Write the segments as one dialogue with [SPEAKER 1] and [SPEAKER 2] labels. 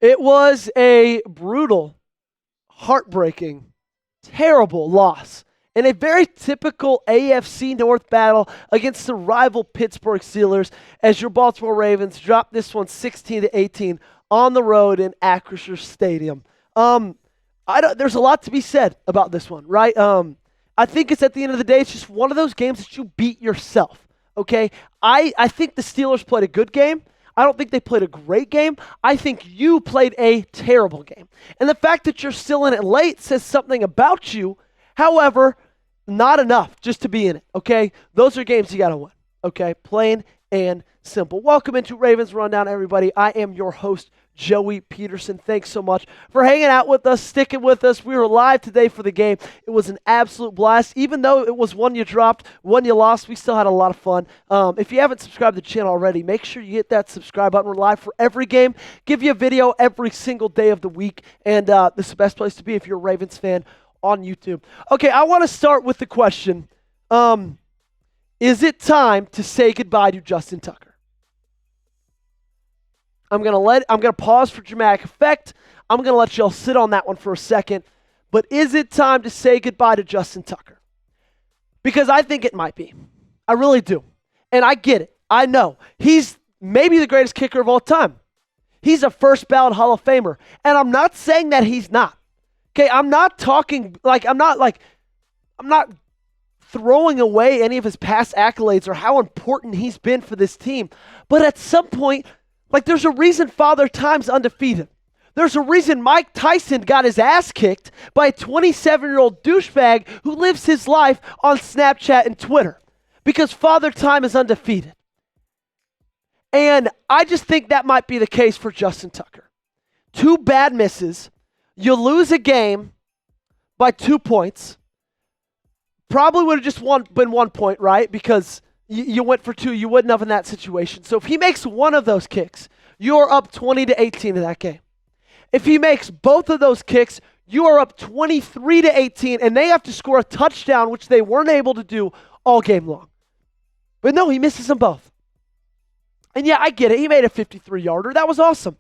[SPEAKER 1] It was a brutal, heartbreaking, terrible loss in a very typical AFC North battle against the rival Pittsburgh Steelers as your Baltimore Ravens dropped this one 16-18 on the road in Acrisure Stadium. There's a lot to be said about this one, right? I think it's at the end of the day, it's just one of those games that you beat yourself, okay? I think the Steelers played a good game. I don't think they played a great game. I think you played a terrible game. And the fact that you're still in it late says something about you. However, not enough just to be in it, okay? Those are games you got to win, okay? Plain and simple. Welcome into Ravens Rundown, everybody. I am your host, Joey Petersen. Thanks so much for hanging out with us, sticking with us. We were live today for the game. It was an absolute blast. Even though it was one you dropped, one you lost, we still had a lot of fun. If you haven't subscribed to the channel already, make sure you hit that subscribe button. We're live for every game. Give you a video every single day of the week. And this is the best place to be if you're a Ravens fan on YouTube. Okay, I want to start with the question, is it time to say goodbye to Justin Tucker? I'm gonna pause for dramatic effect. I'm gonna let y'all sit on that one for a second. But is it time to say goodbye to Justin Tucker? Because I think it might be. I really do. And I get it. I know. He's maybe the greatest kicker of all time. He's a first ballot Hall of Famer. And I'm not saying that he's not. Okay, I'm not throwing away any of his past accolades or how important he's been for this team. But at some point, there's a reason Father Time's undefeated. There's a reason Mike Tyson got his ass kicked by a 27-year-old douchebag who lives his life on Snapchat and Twitter. Because Father Time is undefeated. And I just think that might be the case for Justin Tucker. 2 bad misses. You lose a game by 2 points. Probably would have just been 1 point, right? Because you went for 2, you wouldn't have in that situation. So if he makes one of those kicks, you're up 20-18 in that game. If he makes both of those kicks, you are up 23-18, and they have to score a touchdown, which they weren't able to do all game long. But no, he misses them both. And yeah, I get it. He made a 53-yarder. That was awesome.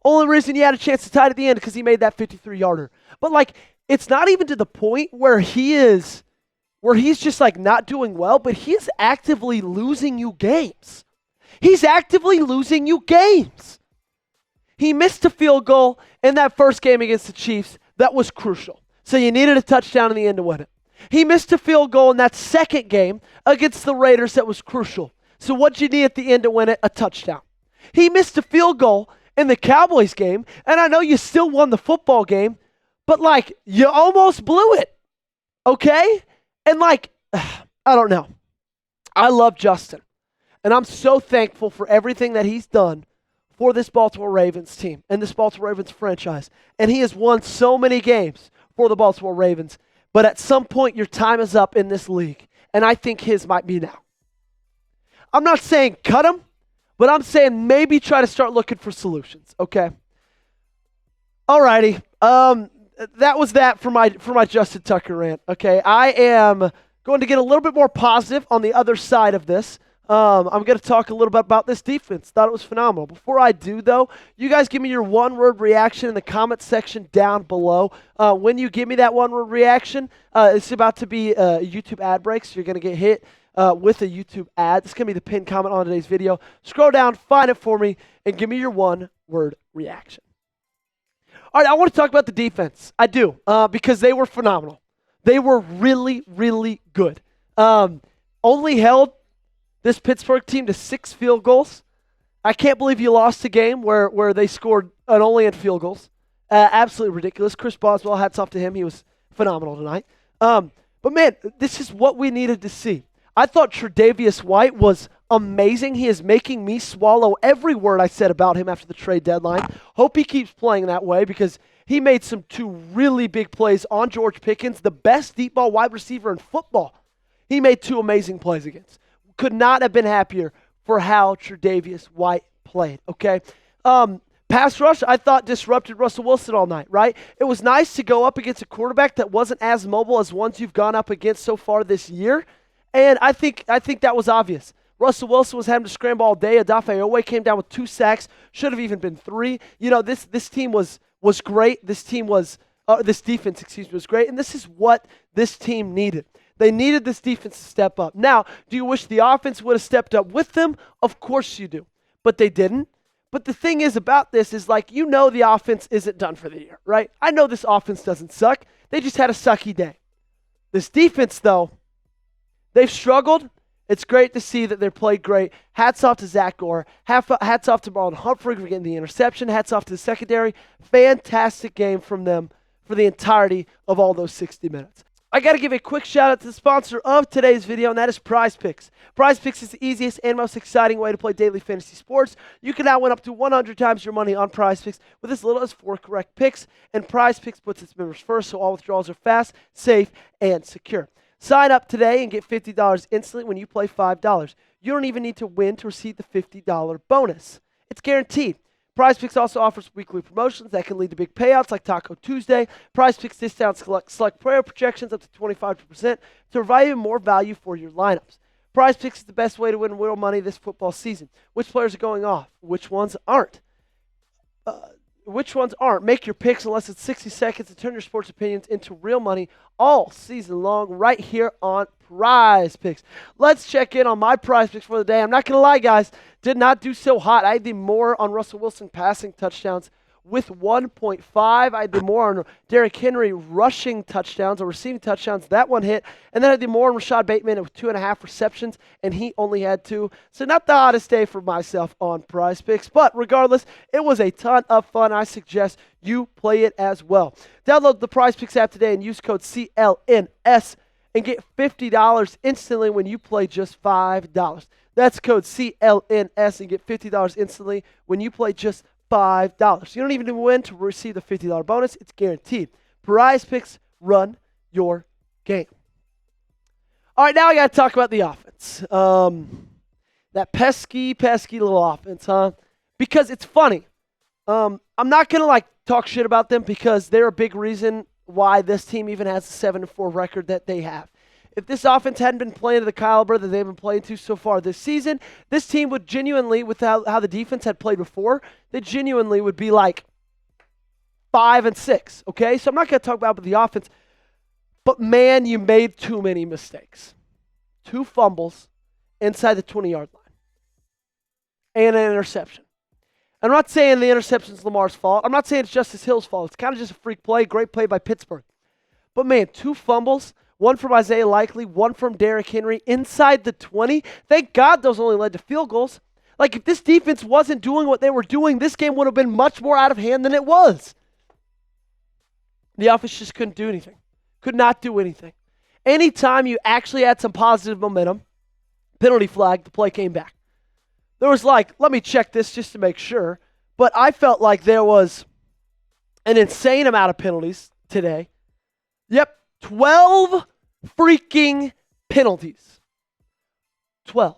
[SPEAKER 1] Only reason he had a chance to tie it at the end because he made that 53-yarder. But it's not even to the point where he's just not doing well, but he's actively losing you games. He's actively losing you games. He missed a field goal in that first game against the Chiefs. That was crucial. So you needed a touchdown in the end to win it. He missed a field goal in that second game against the Raiders that was crucial. So what'd you need at the end to win it? A touchdown. He missed a field goal in the Cowboys game, and I know you still won the football game, but you almost blew it. Okay? And I don't know. I love Justin. And I'm so thankful for everything that he's done for this Baltimore Ravens team and this Baltimore Ravens franchise. And he has won so many games for the Baltimore Ravens. But at some point, your time is up in this league. And I think his might be now. I'm not saying cut him, but I'm saying maybe try to start looking for solutions. Okay? Alrighty. That was that for my Justin Tucker rant. Okay, I am going to get a little bit more positive on the other side of this. I'm going to talk a little bit about this defense. Thought it was phenomenal. Before I do, though, you guys give me your one-word reaction in the comment section down below. When you give me that one-word reaction, it's about to be a YouTube ad break, so you're going to get hit with a YouTube ad. This is going to be the pinned comment on today's video. Scroll down, find it for me, and give me your one-word reaction. All right, I want to talk about the defense. I do, because they were phenomenal. They were really, really good. Only held this Pittsburgh team to 6 field goals. I can't believe you lost a game where they scored only in field goals. Absolutely ridiculous. Chris Boswell, hats off to him. He was phenomenal tonight. But, man, this is what we needed to see. I thought Tre White was amazing. He is making me swallow every word I said about him after the trade deadline. Hope he keeps playing that way because he made 2 really big plays on George Pickens, the best deep ball wide receiver in football. He made 2 amazing plays against. Could not have been happier for how Tre White played, okay? Pass rush, I thought, disrupted Russell Wilson all night, right? It was nice to go up against a quarterback that wasn't as mobile as ones you've gone up against so far this year. And I think that was obvious. Russell Wilson was having to scramble all day. Odafe Oweh came down with 2 sacks. Should have even been 3. This team was great. This defense, was great. And this is what this team needed. They needed this defense to step up. Now, do you wish the offense would have stepped up with them? Of course you do. But they didn't. But the thing is about this is the offense isn't done for the year, right? I know this offense doesn't suck. They just had a sucky day. This defense, though, they've struggled. It's great to see that they played great. Hats off to Zach Orr. Hats off to Marlon Humphrey for getting the interception. Hats off to the secondary. Fantastic game from them for the entirety of all those 60 minutes. I got to give a quick shout out to the sponsor of today's video, and that is Prize Picks. Prize Picks is the easiest and most exciting way to play daily fantasy sports. You can now win up to 100 times your money on Prize Picks with as little as 4 correct picks, and Prize Picks puts its members first, so all withdrawals are fast, safe, and secure. Sign up today and get $50 instantly when you play $5. You don't even need to win to receive the $50 bonus. It's guaranteed. Prize Picks also offers weekly promotions that can lead to big payouts like Taco Tuesday. Prize Picks discounts select player projections up to 25% to provide even more value for your lineups. Prize Picks is the best way to win real money this football season. Which players are going off? Which ones aren't? Make your picks in less than 60 seconds and turn your sports opinions into real money all season long right here on Prize Picks. Let's check in on my Prize Picks for the day. I'm not going to lie, guys. Did not do so hot. I did more on Russell Wilson passing touchdowns with 1.5. I did more on Derrick Henry rushing touchdowns or receiving touchdowns. That one hit. And then I did more on Rashad Bateman with 2.5 receptions, and he only had 2. So not the hottest day for myself on Prize Picks. But regardless, it was a ton of fun. I suggest you play it as well. Download the Prize Picks app today and use code CLNS and get $50 instantly when you play just $5. That's code CLNS and get $50 instantly when you play just $5. You don't even need to win to receive the $50 bonus. It's guaranteed. Prize Picks, run your game. All right, now I got to talk about the offense. That pesky little offense, huh? Because it's funny. I'm not going to talk shit about them because they're a big reason why this team even has the 7-4 record that they have. If this offense hadn't been playing to the caliber that they've been playing to so far this season, this team would genuinely, with how the defense had played before, they genuinely would be 5-6, okay? So I'm not going to talk about the offense, but man, you made too many mistakes. 2 fumbles inside the 20-yard line and an interception. I'm not saying the interception is Lamar's fault. I'm not saying it's Justice Hill's fault. It's kind of just a freak play, great play by Pittsburgh. But man, 2 fumbles. One from Isaiah Likely, one from Derrick Henry inside the 20. Thank God those only led to field goals. If this defense wasn't doing what they were doing, this game would have been much more out of hand than it was. The offense just couldn't do anything. Could not do anything. Anytime you actually had some positive momentum, penalty flag, the play came back. There was let me check this just to make sure. But I felt like there was an insane amount of penalties today. Yep. 12 freaking penalties. 12.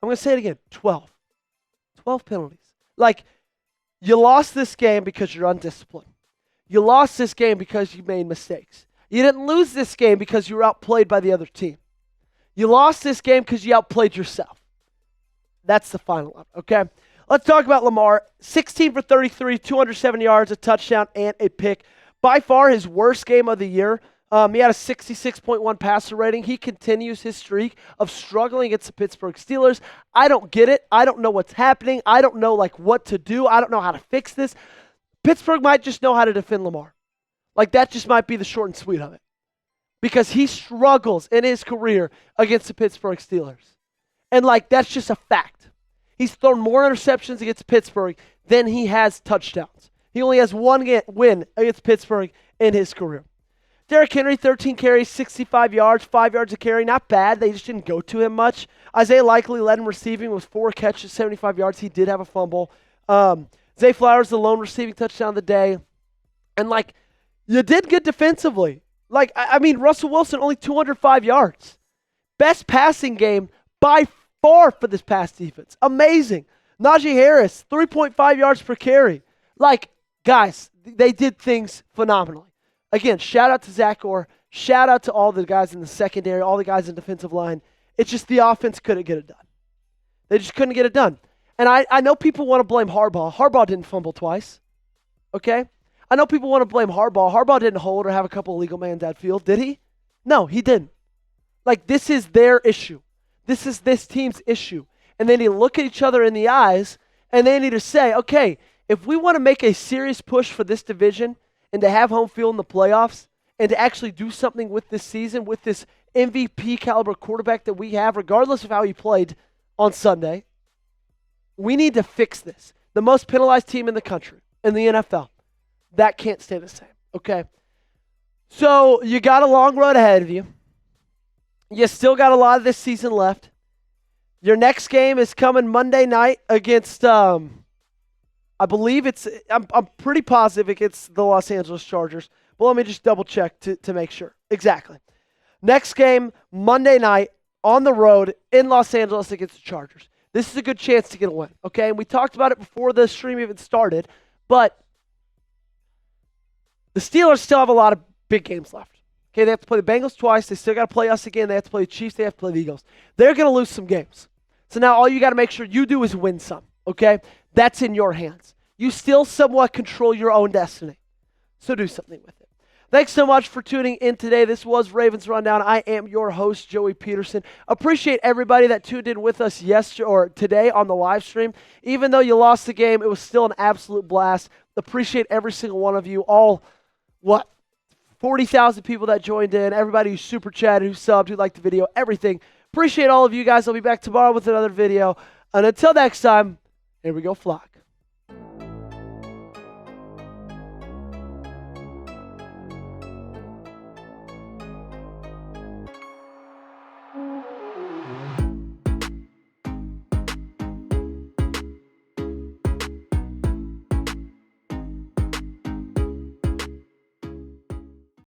[SPEAKER 1] I'm going to say it again. 12. 12 penalties. You lost this game because you're undisciplined. You lost this game because you made mistakes. You didn't lose this game because you were outplayed by the other team. You lost this game because you outplayed yourself. That's the final one, okay? Let's talk about Lamar. 16 for 33, 207 yards, a touchdown, and a pick. By far his worst game of the year. He had a 66.1 passer rating. He continues his streak of struggling against the Pittsburgh Steelers. I don't get it. I don't know what's happening. I don't know what to do. I don't know how to fix this. Pittsburgh might just know how to defend Lamar. That just might be the short and sweet of it. Because he struggles in his career against the Pittsburgh Steelers. And that's just a fact. He's thrown more interceptions against Pittsburgh than he has touchdowns. He only has 1 win against Pittsburgh in his career. Derrick Henry, 13 carries, 65 yards, 5 yards a carry. Not bad. They just didn't go to him much. Isaiah Likely led in receiving with 4 catches, 75 yards. He did have a fumble. Zay Flowers, the lone receiving touchdown of the day. And, you did good defensively. Russell Wilson, only 205 yards. Best passing game by far for this pass defense. Amazing. Najee Harris, 3.5 yards per carry. Guys, they did things phenomenally. Again, shout out to Zach Orr. Shout out to all the guys in the secondary, all the guys in defensive line. It's just the offense couldn't get it done. They just couldn't get it done. And I know people want to blame Harbaugh. Harbaugh didn't fumble twice. Okay? I know people want to blame Harbaugh. Harbaugh didn't hold or have a couple of legal man downfield, did he? No, he didn't. Like, this is their issue. This is this team's issue. And they need to look at each other in the eyes, and they need to say, okay, if we want to make a serious push for this division and to have home field in the playoffs and to actually do something with this season, with this MVP caliber quarterback that we have, regardless of how he played on Sunday, we need to fix this. The most penalized team in the country, in the NFL. That can't stay the same, okay? So you got a long road ahead of you. You still got a lot of this season left. Your next game is coming Monday night against, I believe I'm pretty positive against the Los Angeles Chargers. But let me just double check to make sure. Exactly. Next game, Monday night, on the road in Los Angeles against the Chargers. This is a good chance to get a win, okay? And we talked about it before the stream even started, but the Steelers still have a lot of big games left. Okay, they have to play the Bengals twice. They still got to play us again. They have to play the Chiefs. They have to play the Eagles. They're going to lose some games. So now all you got to make sure you do is win some, okay? That's in your hands. You still somewhat control your own destiny. So do something with it. Thanks so much for tuning in today. This was Ravens Rundown. I am your host, Joey Petersen. Appreciate everybody that tuned in with us yesterday or today on the live stream. Even though you lost the game, it was still an absolute blast. Appreciate every single one of you. All, 40,000 people that joined in, everybody who super chatted, who subbed, who liked the video, everything. Appreciate all of you guys. I'll be back tomorrow with another video. And until next time, here we go, Flock.